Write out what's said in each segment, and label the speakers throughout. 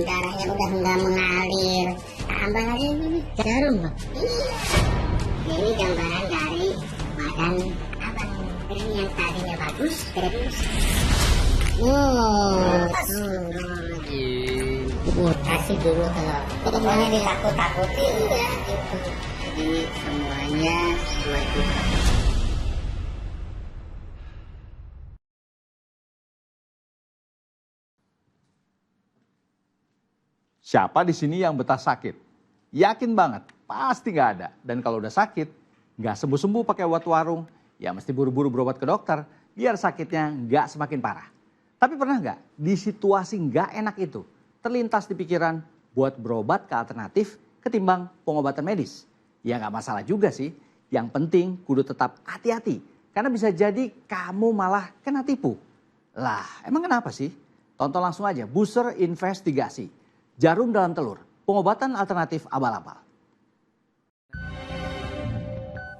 Speaker 1: darahnya udah nggak mengalir. Tambah lagi ini jarum, Bang. Iya. Ini gambaran dari badan abang. Ini yang tadinya bagus, terus kasih dulu kalau pokoknya ditakut-takutin ya gitu. Jadi semuanya buat kita.
Speaker 2: Siapa di sini yang betah sakit? Yakin banget, pasti nggak ada. Dan kalau udah sakit, nggak sembuh-sembuh pakai obat warung, ya mesti buru-buru berobat ke dokter, biar sakitnya nggak semakin parah. Tapi pernah nggak di situasi nggak enak itu, terlintas di pikiran buat berobat ke alternatif ketimbang pengobatan medis? Ya nggak masalah juga sih, yang penting kudu tetap hati-hati. Karena bisa jadi kamu malah kena tipu. Lah, emang kenapa sih? Tonton langsung aja, Booster Investigasi. Jarum dalam telur, pengobatan alternatif abal-abal.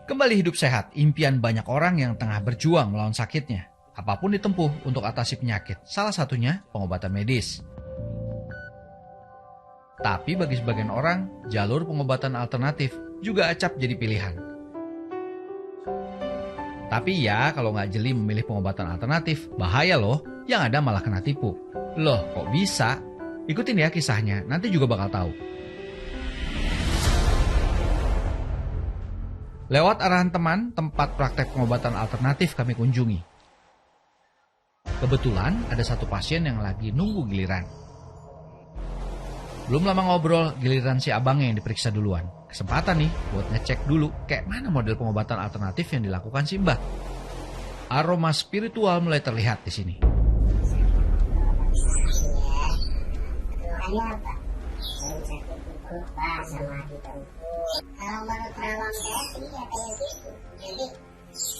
Speaker 3: Kembali hidup sehat, impian banyak orang yang tengah berjuang melawan sakitnya. Apapun ditempuh untuk atasi penyakit, salah satunya pengobatan medis. Tapi bagi sebagian orang, jalur pengobatan alternatif juga acap jadi pilihan. Tapi ya, kalau nggak jeli memilih pengobatan alternatif, bahaya loh, yang ada malah kena tipu. Loh, kok bisa? Ikutin ya kisahnya, nanti juga bakal tahu. Lewat arahan teman, tempat praktek pengobatan alternatif kami kunjungi. Kebetulan ada satu pasien yang lagi nunggu giliran. Belum lama ngobrol, giliran si abangnya yang diperiksa duluan. Kesempatan nih buat ngecek dulu kayak mana model pengobatan alternatif yang dilakukan si Mbah. Aroma spiritual mulai terlihat di sini.
Speaker 1: Apa? Sakit lupa sama hitam. Kalau menurut rawang saya sih ya kayak gitu. Jadi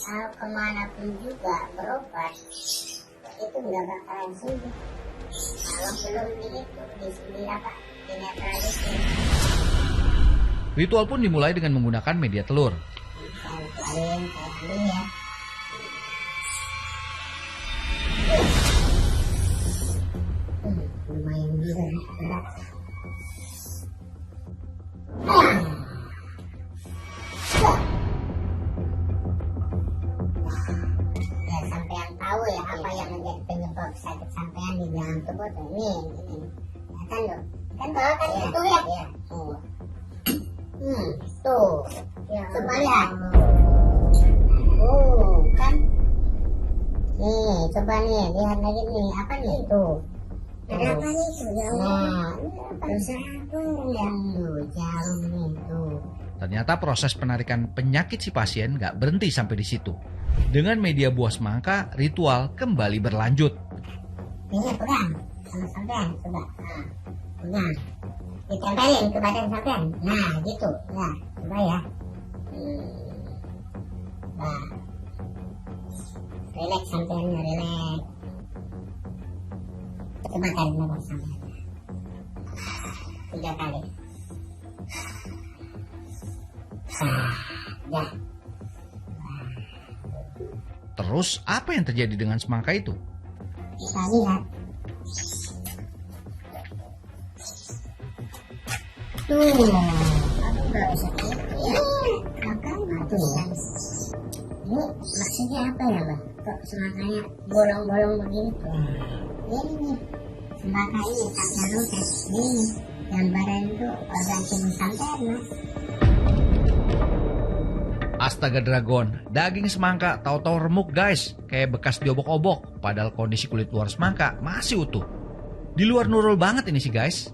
Speaker 1: kalau kemanapun juga berobat itu nggak bakalan sembuh. Kalau belum di apa? Dinetralisir.
Speaker 3: Ritual pun dimulai dengan menggunakan media telur.
Speaker 1: Saya ambil ya. Lumayan juga berat. Ya sampean tahu ya apa yang menjadi penyebab sakit sampean di dalam tubuh tuh ini. Ya kan lo? Kan bawa kan itu ya? Tuh. Coba lihat. Kan. Nih, coba nih, lihat lagi nih, apa nih tuh? Ada apa nih itu? Jarum itu.
Speaker 3: Ternyata proses penarikan penyakit si pasien nggak berhenti sampai di situ. Dengan media buah semangka, ritual kembali berlanjut.
Speaker 1: Ini pegang sama sampean, coba. Pegang. Ditempelin ke badan sampean. Nah, gitu. Nah, coba ya. Nah. Relax sampean, relax. Coba tarik nafas sampean. 3 kali. Ya.
Speaker 3: Terus apa yang terjadi dengan semangka itu?
Speaker 1: Kita lihat. Tuh, nggak bisa ya. Makanya tuh. Ini maksudnya apa ya, Mbak? Kok semangkanya bolong-bolong begini tuh? Ini nih, semangka ini sampai rotes. Ini gambaran itu organ tubuh sampean, Mas.
Speaker 3: Astaga Dragon, daging semangka tahu-tahu remuk guys, kayak bekas diobok-obok, padahal kondisi kulit luar semangka masih utuh. Di luar nurul banget ini sih guys.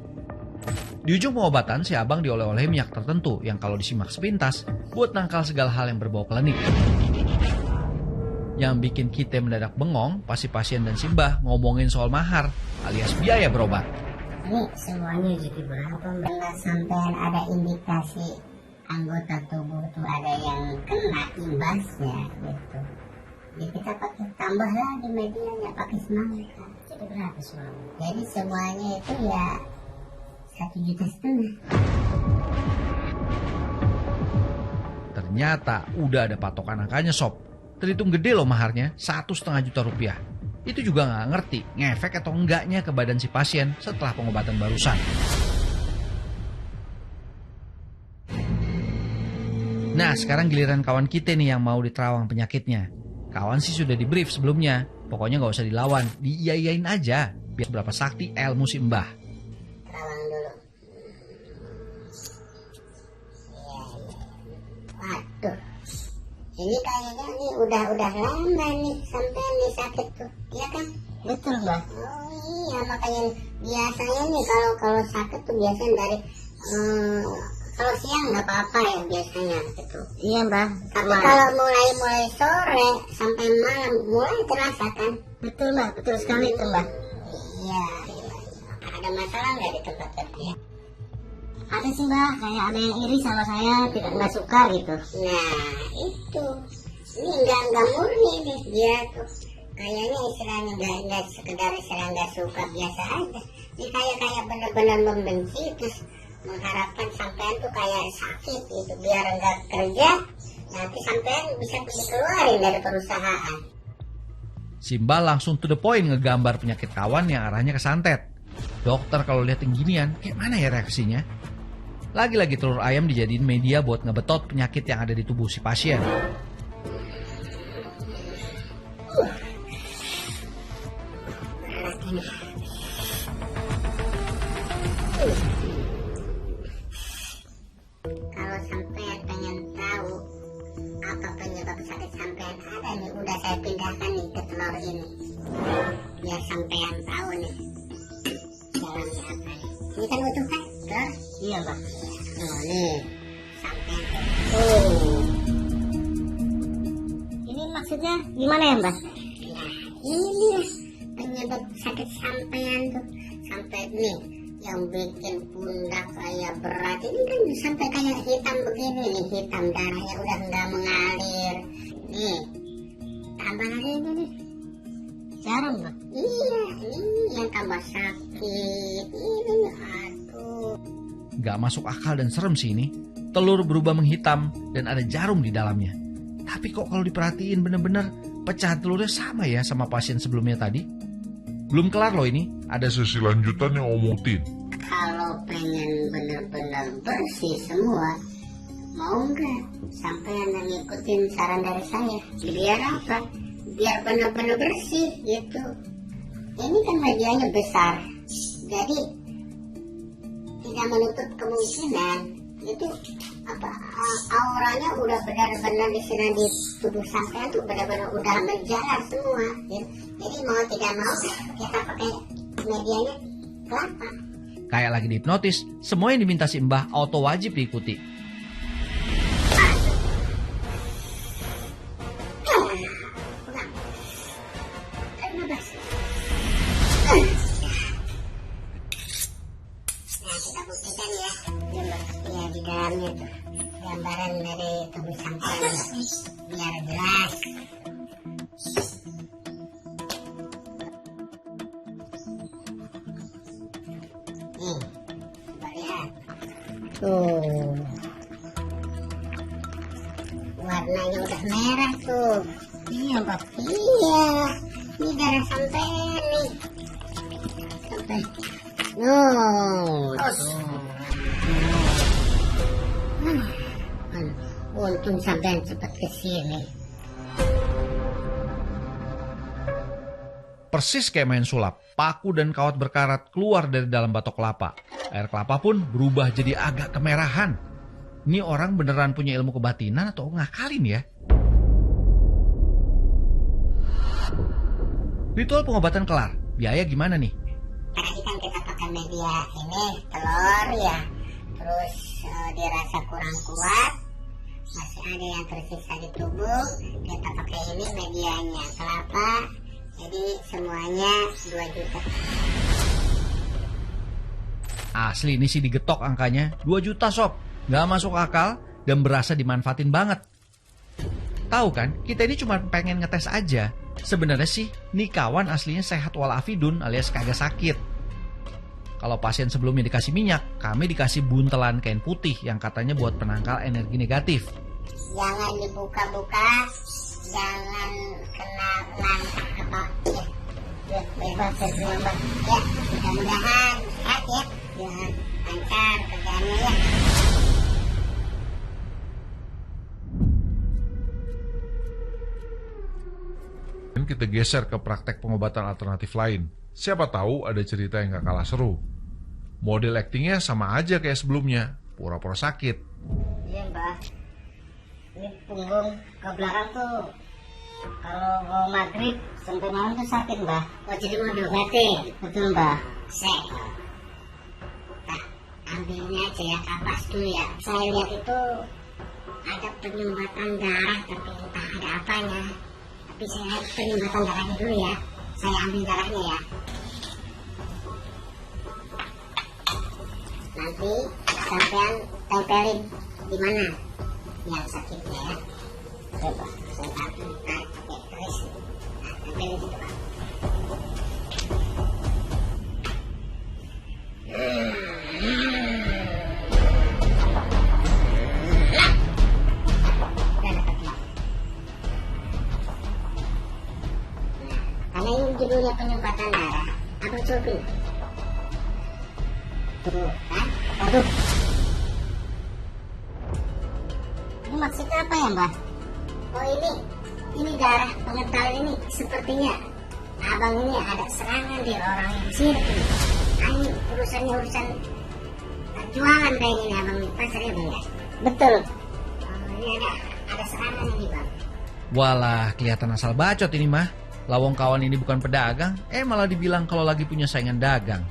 Speaker 3: Di ujung pengobatan si abang dioleh-oleh minyak tertentu yang kalau disimak sepintas buat nangkal segala hal yang berbau klinik. Yang bikin kita mendadak bengong pas si pasien dan si Mbah ngomongin soal mahar alias biaya berobat.
Speaker 1: Ini semuanya jadi berapa, Mbak? Sampai ada indikasi anggota tubuh tuh ada yang kena imbasnya gitu. Jadi kita pakai tambah lagi medianya pakai semangka. Jadi berapa semua? Jadi semuanya itu ya 1,5 juta.
Speaker 3: Ternyata udah ada patokan angkanya sob. Terhitung gede loh maharnya, 1,5 juta rupiah. Itu juga nggak ngerti ngefek atau enggaknya ke badan si pasien setelah pengobatan barusan. Nah, sekarang giliran kawan kita nih yang mau diterawang penyakitnya. Kawan sih sudah di brief sebelumnya, pokoknya nggak usah dilawan, diiyain aja, biar berapa sakti ilmu si Mbah.
Speaker 1: Terawang dulu. Iya. Waduh. Ini kayaknya nih udah lama nih sampai nih sakit tuh, iya kan? Betul Mbak. Oh iya, makanya biasanya nih kalau sakit tuh biasanya dari kalau siang nggak apa-apa ya biasanya gitu. Iya Mbak. Tapi kalau mulai sore sampai malam mulai terasa kan? Betul Mbak, betul sekali itu Mbak. Iya. Ada masalah nggak di tempat kerja? Ada sih Mbak, kayak ada yang iri sama saya, nggak suka gitu. Nah itu, ini nggak murni nih dia tuh. Kayaknya istilahnya nggak sekedar istilah nggak suka, biasa aja. Ini kayak benar-benar membenci, terus mengharapkan sampean tuh kayak sakit gitu, biar nggak kerja, nanti sampean bisa dikeluarin dari perusahaan.
Speaker 3: Simba langsung to the point ngegambar penyakit kawan yang arahnya ke santet. Dokter kalau lihat yang ginian, kayak mana ya reaksinya? Lagi-lagi telur ayam dijadiin media buat ngebetot penyakit yang ada di tubuh si pasien.
Speaker 1: Kalau sampean pengen tahu apa penyebab sakit sampean ada nih, udah saya pindahkan nih ke telur ini, biar sampean tahu nih dalamnya apa nih. Ini kan utuh kan telur? Iya Pak. Oh nih sampean. Oh. Ini maksudnya gimana ya Mbak? Nah ini dia penyebab sakit sampean tuh, sampai nih yang bikin pundak kayak berat ini kan sampai kayak hitam begini nih, hitam, darahnya udah nggak mengalir nih, tambah lagi ini nih jarum Mbak. Iya ini yang tambah sakit ini nih, aduh.
Speaker 3: Gak masuk akal dan serem sih ini. Telur berubah menghitam dan ada jarum di dalamnya. Tapi kok kalau diperhatiin bener-bener pecahan telurnya sama ya sama pasien sebelumnya tadi. Belum kelar loh ini, ada
Speaker 4: Sesi lanjutan yang omotin.
Speaker 1: Kalau pengen bener-bener bersih semua, mau nggak sampean yang ngikutin saran dari saya? Biar apa? Biar bener-bener bersih gitu. Ini kan medianya besar, jadi tidak menutup kemungkinan itu apa auranya udah benar-benar di sini di tubuh sampean tuh benar-benar udah menjalar semua gitu. Jadi mau tidak mau kita pakai medianya kelapa.
Speaker 3: kayak lagi dihipnotis, semua yang diminta si Mbah auto wajib diikuti.
Speaker 1: Dalamnya tuh gambaran dari tubuh sampean biar jelas. Nih, coba lihat. Tuh, warnanya udah merah tuh. Iya, Pak. Iya, ini darah sampean nih. Sampai. Untung sampean cepat kesini.
Speaker 3: Persis kayak main sulap, paku dan kawat berkarat keluar dari dalam batok kelapa. Air kelapa pun berubah jadi agak kemerahan. Ini orang beneran punya ilmu kebatinan atau ngakalin ya? Ritual pengobatan kelar, biaya gimana nih?
Speaker 1: Tadi kan kita pakai media ini telur ya, terus dirasa kurang kuat, masih ada yang tersisa di tubuh, kita pakai ini medianya kelapa, jadi semuanya 2 juta.
Speaker 3: Asli ini sih digetok angkanya, 2 juta sob, gak masuk akal dan berasa dimanfaatin banget. Tahu kan, kita ini cuma pengen ngetes aja. Sebenarnya sih, nih kawan aslinya sehat walafidun alias kagak sakit. Kalau pasien sebelumnya dikasih minyak, kami dikasih buntelan kain putih yang katanya buat penangkal energi negatif.
Speaker 1: Jangan dibuka-buka, jangan kena langkah apa ya. saya terima Mbak. Ya, mudah-mudahan sehat ya. Jangan lancar kerjaannya ya.
Speaker 4: Dan kita geser ke praktek pengobatan alternatif lain. Siapa tahu ada cerita yang gak kalah seru. Model aktingnya sama aja kayak sebelumnya, pura-pura sakit.
Speaker 1: Iya Mbak. Ini punggung ke belakang tuh. Kalau mau maghrib sampai malam tuh sakit Mbak. Oh jadi mau diobatin. Betul Mbak. Saya ambil ini aja ya, kapas dulu ya. Saya lihat itu ada penyumbatan darah, tapi entah ada apanya. Tapi saya harus penyumbatan darahnya dulu ya. Saya ambil darahnya ya. Nanti sampean tempelin di mana yang sakitnya ya. Coba saya tarik pakai keris. Nah, tempelin situ Pak. Karena ini judulnya penyumbatan darah, abang copin. Tuh, kan? Aduh. Ini maksudnya apa ya, Mbak? Oh ini darah pengental ini sepertinya abang ini ada serangan dari orang yang sirik. Ini urusan jualan kayak gini abang di pasar ya Bang ya? Betul. Ini ada serangan ini Bang.
Speaker 3: Walah, kelihatan asal bacot ini mah. Lawong kawan ini bukan pedagang, malah dibilang kalau lagi punya saingan dagang.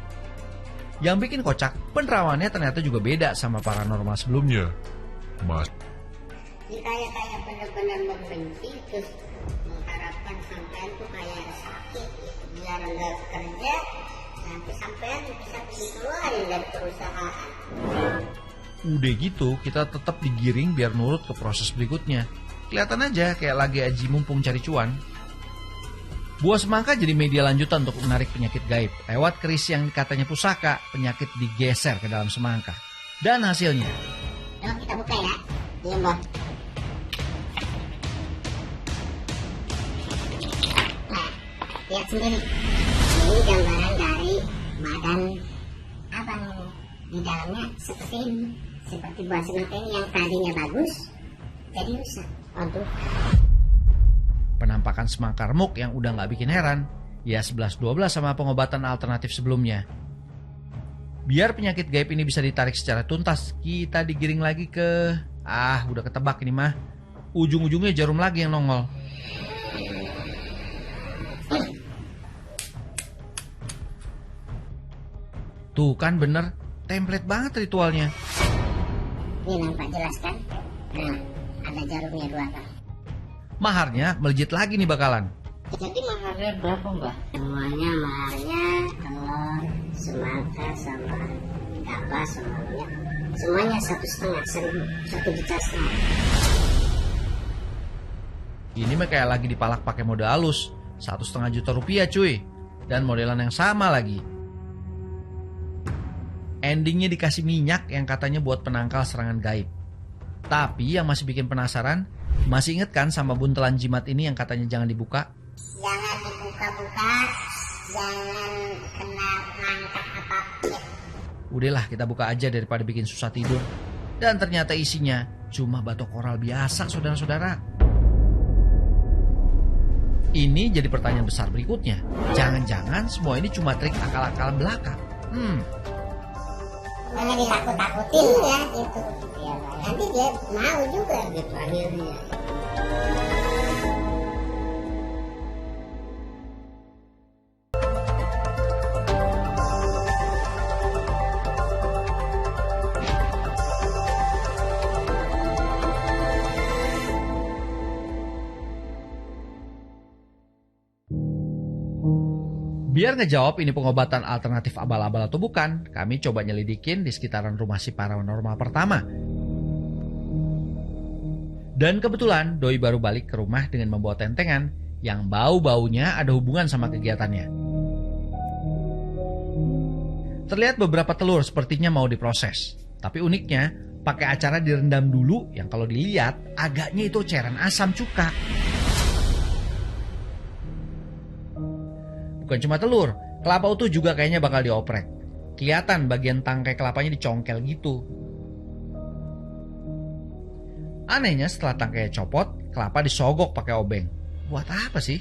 Speaker 3: Yang bikin kocak, penerawannya ternyata juga beda sama paranormal sebelumnya.
Speaker 4: Mas,
Speaker 1: Kita kayak benar-benar membenci terus mengharapkan sampean tuh kayak sakit gitu. Biar enggak kerja, nanti sampean bisa dikeluarin dari perusahaan.
Speaker 3: Udah gitu, kita tetap digiring biar nurut ke proses berikutnya. Kelihatan aja kayak lagi aji mumpung cari cuan. Buah semangka jadi media lanjutan untuk menarik penyakit gaib. Lewat keris yang katanya pusaka, penyakit digeser ke dalam semangka. Dan hasilnya,
Speaker 1: Coba kita buka ya. Iya Mbak. Nah, lihat sendiri. Ini gambaran dari badan abang ini. Di dalamnya seperti ini. Seperti buah semangka ini yang tadinya bagus, jadi rusak. Aduh.
Speaker 3: penampakan semangka remuk yang udah gak bikin heran, ya 11-12 sama pengobatan alternatif sebelumnya. Biar penyakit gaib ini bisa ditarik secara tuntas, kita digiring lagi ke... udah ketebak ini mah. Ujung-ujungnya jarum lagi yang nongol. Tuh kan bener, template banget ritualnya.
Speaker 1: Ini nampak jelas kan? Nah, ada jarumnya 2 kan?
Speaker 3: Maharnya melejit lagi nih bakalan.
Speaker 1: Jadi maharnya berapa Mbak? Semuanya maharnya telur, semangka sama gabah sama minyak. Semuanya 1,5 1,5 juta.
Speaker 3: Ini mah kayak lagi dipalak pakai mode halus, 1,5 juta rupiah cuy. Dan modelan yang sama lagi. Endingnya dikasih minyak yang katanya buat penangkal serangan gaib. Tapi yang masih bikin penasaran, masih inget kan sama buntelan jimat ini yang katanya jangan dibuka?
Speaker 1: Jangan dibuka-buka, jangan kena ngangkat apapun.
Speaker 3: Udahlah kita buka aja daripada bikin susah tidur. Dan ternyata isinya cuma batok koral biasa saudara-saudara. Ini jadi pertanyaan besar berikutnya. Jangan-jangan semua ini cuma trik akal-akalan belaka?
Speaker 1: Karena ditakut-takutin ya gitu. Ya, nanti dia mau juga gitu akhirnya.
Speaker 3: Biar ngejawab ini pengobatan alternatif abal-abal atau bukan, kami coba nyelidikin di sekitaran rumah si paranormal pertama. Dan kebetulan Doi baru balik ke rumah dengan membawa tentengan yang bau-baunya ada hubungan sama kegiatannya. Terlihat beberapa telur sepertinya mau diproses. Tapi uniknya, pakai acara direndam dulu yang kalau dilihat agaknya itu cairan asam cuka. Bukan cuma telur, kelapa utuh juga kayaknya bakal dioprek. Kelihatan bagian tangkai kelapanya dicongkel gitu. Anehnya setelah tangkainya copot, kelapa disogok pakai obeng. Buat apa sih?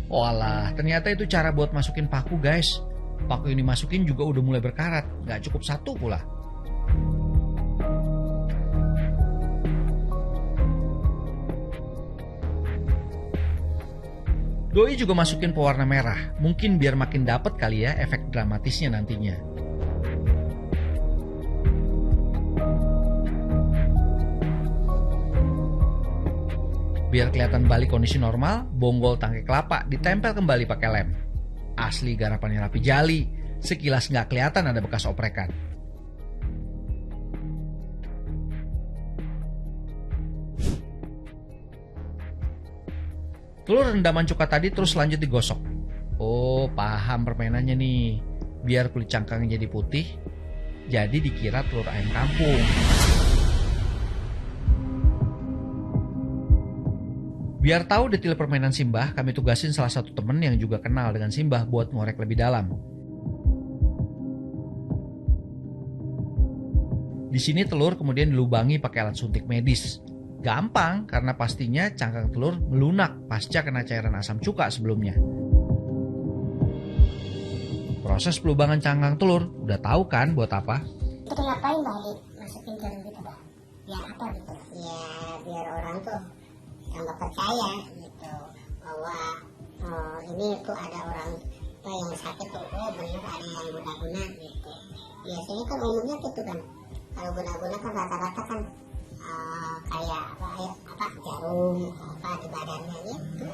Speaker 3: Walah, ternyata itu cara buat masukin paku guys. Paku ini masukin juga udah mulai berkarat, gak cukup satu pula. Doi juga masukin pewarna merah, mungkin biar makin dapet kali ya efek dramatisnya nantinya. Biar kelihatan balik kondisi normal, bonggol tangkai kelapa ditempel kembali pakai lem. Asli garapannya rapi jali, sekilas nggak kelihatan ada bekas oprekan. Telur rendaman cuka tadi terus lanjut digosok. Oh, paham permainannya nih. Biar kulit cangkangnya jadi putih, jadi dikira telur ayam kampung. Biar tahu detail permainan Simbah, kami tugasin salah satu temen yang juga kenal dengan Simbah buat ngorek lebih dalam. Di sini telur kemudian dilubangi pakai alat suntik medis. Gampang karena pastinya cangkang telur melunak pasca kena cairan asam cuka sebelumnya. Proses pelubangan cangkang telur udah tahu kan buat apa?
Speaker 1: Itu ngapain balik masukin jarum gitu Bang? Biar apa gitu? Ya biar orang tuh yang nggak percaya gitu bahwa ini tuh ada orang yang sakit tuh, oh bener ada yang guna-guna gitu. Biasanya kan umumnya gitu kan, kalau guna-guna kan rata-rata kan kayak apa jarum apa di badannya gitu.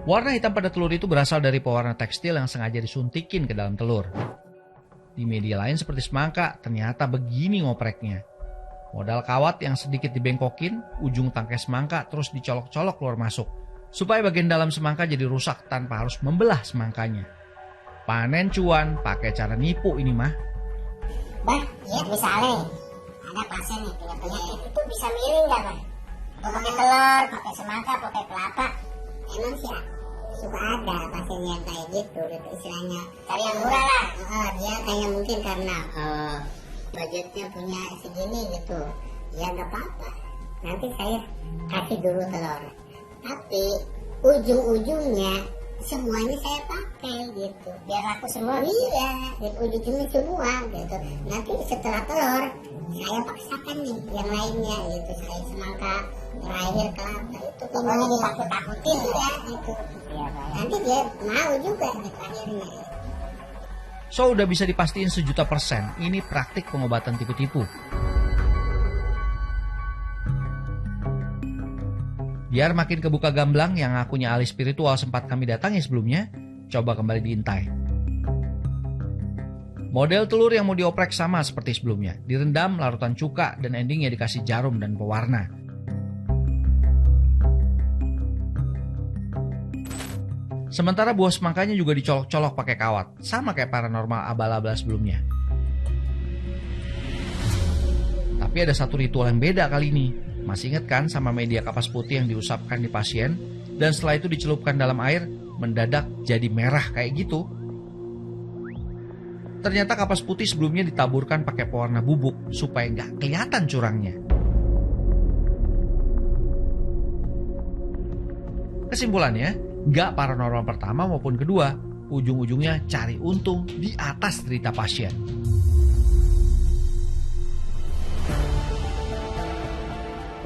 Speaker 3: Warna hitam pada telur itu berasal dari pewarna tekstil yang sengaja disuntikin ke dalam telur. Di media lain seperti semangka, ternyata begini ngopreknya. Modal kawat yang sedikit dibengkokin, ujung tangkai semangka terus dicolok-colok keluar masuk. Supaya bagian dalam semangka jadi rusak tanpa harus membelah semangkanya. Panen cuan pakai cara nipu ini mah.
Speaker 1: Bah, ya misalnya ada pasien nih punya penyakit itu bisa miring nggak Bang? Mau pakai telur, pakai semangka, pakai kelapa. Emang sih suka ada pasien yang kayak gitu istilahnya. Cari yang murah lah. Dia kayak mungkin karena budgetnya punya segini gitu. Ya nggak apa-apa. Nanti saya kasih dulu telur. Tapi ujung-ujungnya semuanya saya pakai gitu. Biar laku semua. Iya, dan ujung-ujungnya semua gitu. Nanti setelah telur saya paksakan nih yang lainnya gitu. Saya semangka, terakhir kelapa itu pokoknya ditakut-takutin ya gitu. Nanti dia mau juga gitu akhirnya.
Speaker 3: So udah bisa dipastiin 1.000.000% ini praktik pengobatan tipu-tipu. Biar makin kebuka gamblang yang ngakunya ahli spiritual sempat kami datangi sebelumnya, coba kembali diintai. Model telur yang mau dioprek sama seperti sebelumnya, direndam larutan cuka dan endingnya dikasih jarum dan pewarna. Sementara buah semangkanya juga dicolok-colok pakai kawat, sama kayak paranormal abal-abal sebelumnya. Tapi ada satu ritual yang beda kali ini. Masih ingat kan sama media kapas putih yang diusapkan di pasien, dan setelah itu dicelupkan dalam air, mendadak jadi merah kayak gitu? Ternyata kapas putih sebelumnya ditaburkan pakai pewarna bubuk supaya nggak kelihatan curangnya. Kesimpulannya, nggak paranormal pertama maupun kedua, ujung-ujungnya cari untung di atas derita pasien.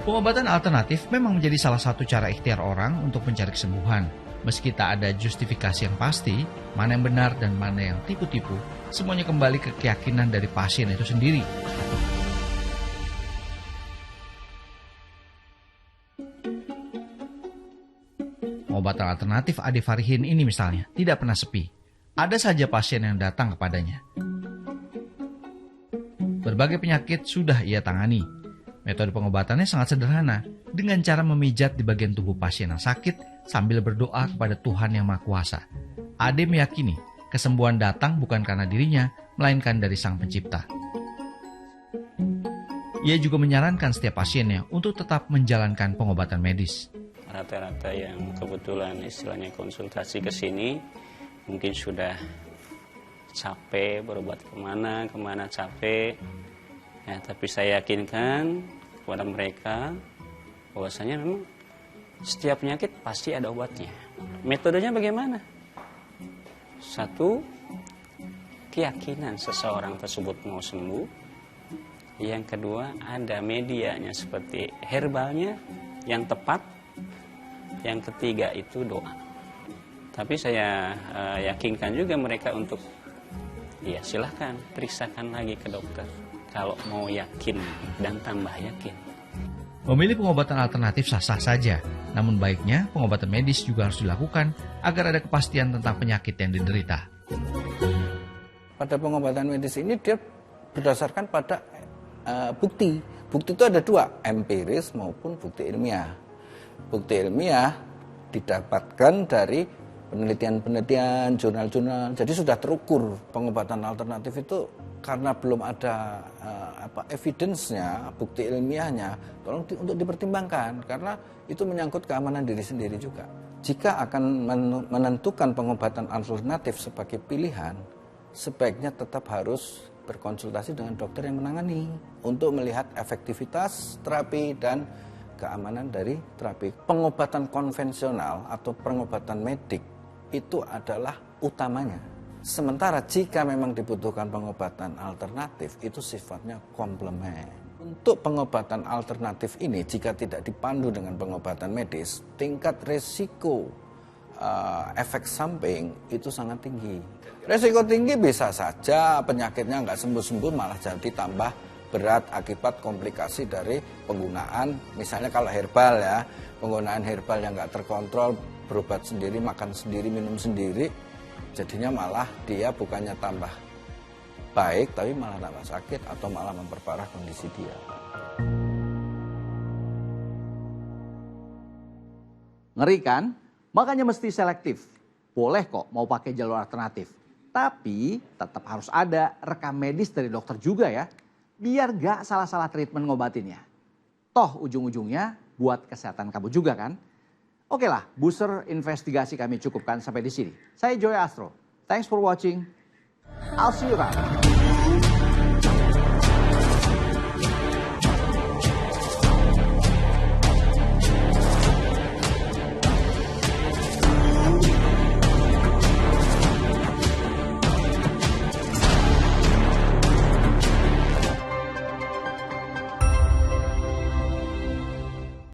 Speaker 3: Pengobatan alternatif memang menjadi salah satu cara ikhtiar orang untuk mencari kesembuhan. Meski tak ada justifikasi yang pasti, mana yang benar dan mana yang tipu-tipu, semuanya kembali ke keyakinan dari pasien itu sendiri. Pengobatan alternatif Ade Farihin ini misalnya tidak pernah sepi. Ada saja pasien yang datang kepadanya. Berbagai penyakit sudah ia tangani. Metode pengobatannya sangat sederhana, dengan cara memijat di bagian tubuh pasien yang sakit sambil berdoa kepada Tuhan Yang Maha Kuasa. Ade meyakini kesembuhan datang bukan karena dirinya, melainkan dari Sang Pencipta. Ia juga menyarankan setiap pasiennya untuk tetap menjalankan pengobatan medis.
Speaker 5: rata-rata yang kebetulan istilahnya konsultasi ke sini mungkin sudah capek berobat kemana capek. Ya, tapi saya yakinkan kepada mereka bahwasanya memang setiap penyakit pasti ada obatnya. Metodenya bagaimana? Satu, keyakinan seseorang tersebut mau sembuh. Yang kedua, ada medianya seperti herbalnya yang tepat. Yang ketiga itu doa. Tapi saya yakinkan juga mereka untuk, ya silahkan periksakan lagi ke dokter. Kalau mau yakin dan tambah yakin.
Speaker 3: Memilih pengobatan alternatif sah-sah saja, namun baiknya pengobatan medis juga harus dilakukan agar ada kepastian tentang penyakit yang diderita.
Speaker 6: Pada pengobatan medis ini dia berdasarkan pada bukti. Bukti itu ada dua, empiris maupun bukti ilmiah. Bukti ilmiah didapatkan dari penelitian-penelitian, jurnal-jurnal. Jadi sudah terukur. Pengobatan alternatif itu karena belum ada evidence-nya, bukti ilmiahnya, tolong untuk dipertimbangkan karena itu menyangkut keamanan diri sendiri juga. Jika akan menentukan pengobatan alternatif sebagai pilihan, sebaiknya tetap harus berkonsultasi dengan dokter yang menangani untuk melihat efektivitas terapi dan keamanan dari terapi. Pengobatan konvensional atau pengobatan medik itu adalah utamanya. Sementara jika memang dibutuhkan pengobatan alternatif, itu sifatnya komplement. Untuk pengobatan alternatif ini, jika tidak dipandu dengan pengobatan medis, tingkat resiko efek samping itu sangat tinggi. Resiko tinggi bisa saja penyakitnya nggak sembuh-sembuh, malah jadi tambah berat akibat komplikasi dari penggunaan, misalnya kalau herbal ya, penggunaan herbal yang nggak terkontrol, berobat sendiri, makan sendiri, minum sendiri, jadinya malah dia bukannya tambah baik, tapi malah tambah sakit atau malah memperparah kondisi dia.
Speaker 2: Ngeri kan? Makanya mesti selektif. Boleh kok mau pakai jalur alternatif. Tapi tetap harus ada rekam medis dari dokter juga ya. Biar gak salah-salah treatment ngobatinnya. Toh ujung-ujungnya buat kesehatan kamu juga kan? Oke lah, booster investigasi kami cukupkan sampai di sini. Saya Joy Astro. Thanks for watching. I'll see you around.